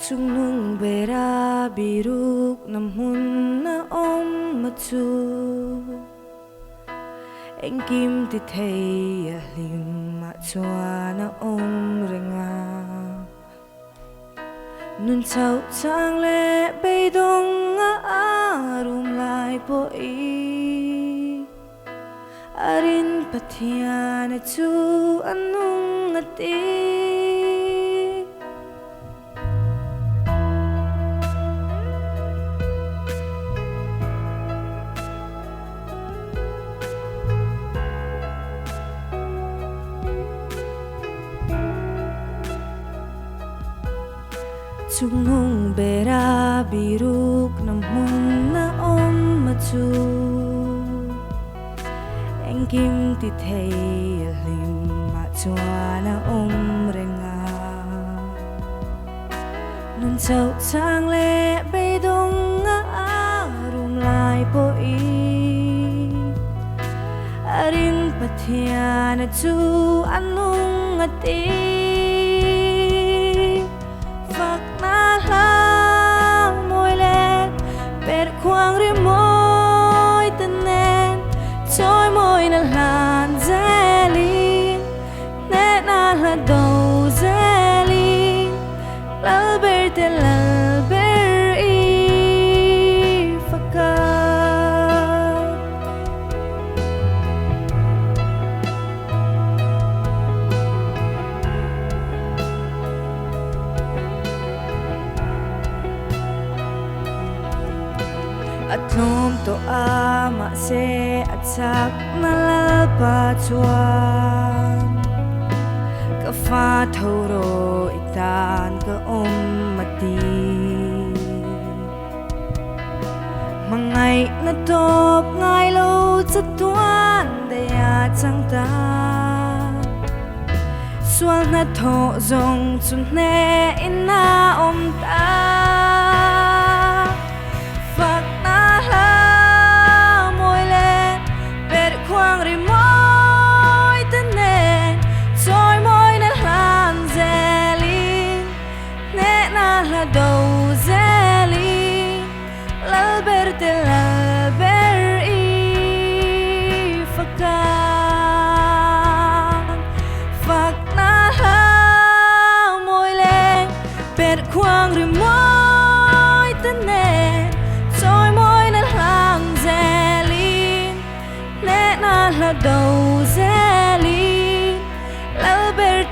Chung nung bera biruk namun na matu Anh kim ti thầy lim ma chua na renga Nun chau chang le bay dong arum lai po Arin patiana chu anung ati Chung nung bera biruk namun na matu Anh kim ti thầy lim ma chua na renga Nun chau chang le bay dong arum lai po Arin patiana chu anung ati Khoang ri môi tên nên trôi môi na lan dễ li nét na là đầu dễ li lal ber i fakar At lom to ama se at sak nalalpa chuan Ka fa thoro itan ka mati Mangai na top ngai lo sa tuan daya chang ta Sual na tho zong chun ne ina ta đầu dễ li lal ber i fakar Fak na ha môi le ber khoang ri môi tên nè Trôi môi na lang dễ li nè na là đầu dễ li lal ber